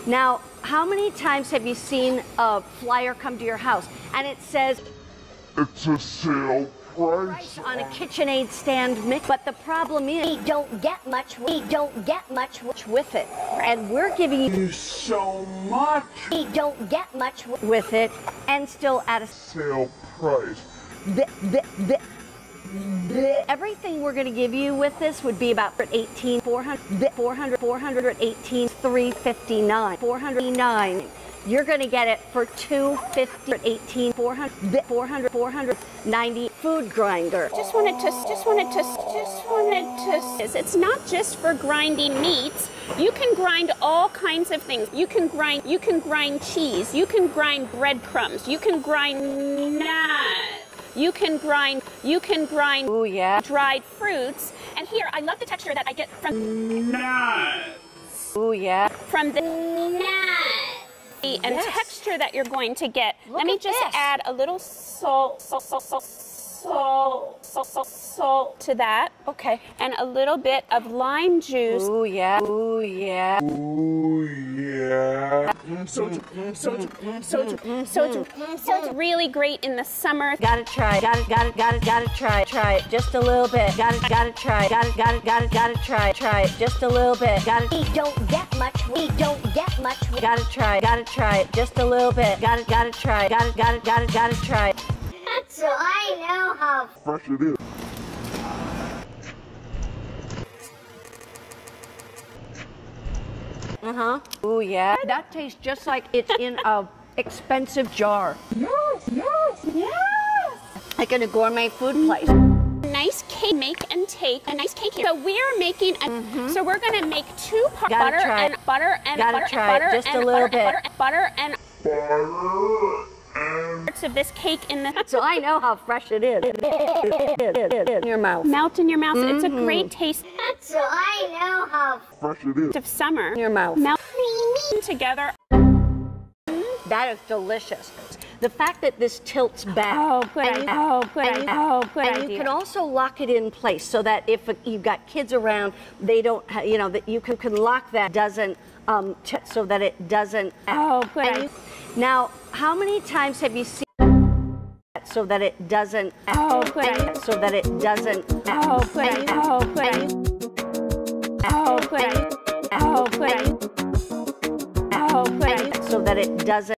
Now, how many times have you seen a flyer come to your house and it says, it's a sale price on a KitchenAid stand mix, but the problem is we don't get much with it. And we're giving you so much. We don't get much with it and still at a Sale price. Everything we're going to give you with this would be about 18, 418, 359, 409. You're going to get it for 250, 18, 490 food grinder. Just wanted to. It's not just for grinding meats. You can grind all kinds of things. You can grind cheese. You can grind breadcrumbs. You can grind nuts. You can grind, ooh, yeah, dried fruits. And here, I love the texture that I get from Nuts. Ooh, yeah. From the nuts. And yes. Texture that you're going to get. Look Let me at just this. add a little salt to that. Okay. And a little bit of lime juice. Ooh, yeah. Ooh, yeah. Ooh, yeah. So it's really great in the summer. Gotta try. Gotta try. Try it just a little bit. Gotta try. Gotta try. Try it just a little bit. We don't get much. Gotta try it just a little bit. Gotta try. Gotta try. So I know how Fresh it is. Ooh, yeah. That tastes just like it's in a expensive jar. Yes. Like in a gourmet food place. Nice cake, make and take a nice cake here. So we're making so we're gonna make two parts butter and Gotta try it just a little bit. Butter and Butter and parts of this cake in the So I know how fresh it is. In your mouth. melt in your mouth. It's a great taste So I know how fresh it is. of summer. In your mouth. Melt together. That is delicious. The fact that this tilts back. Oh, good and idea. And you can also lock it in place so that if you've got kids around, they don't, that you can lock that so that it doesn't. Oh, good idea. Now, how many times have you seen so that it doesn't? Oh, good idea. So that it doesn't. Oh, good idea. Oh, good idea. Oh, good idea. Oh, good idea. Oh, good idea. So that it doesn't.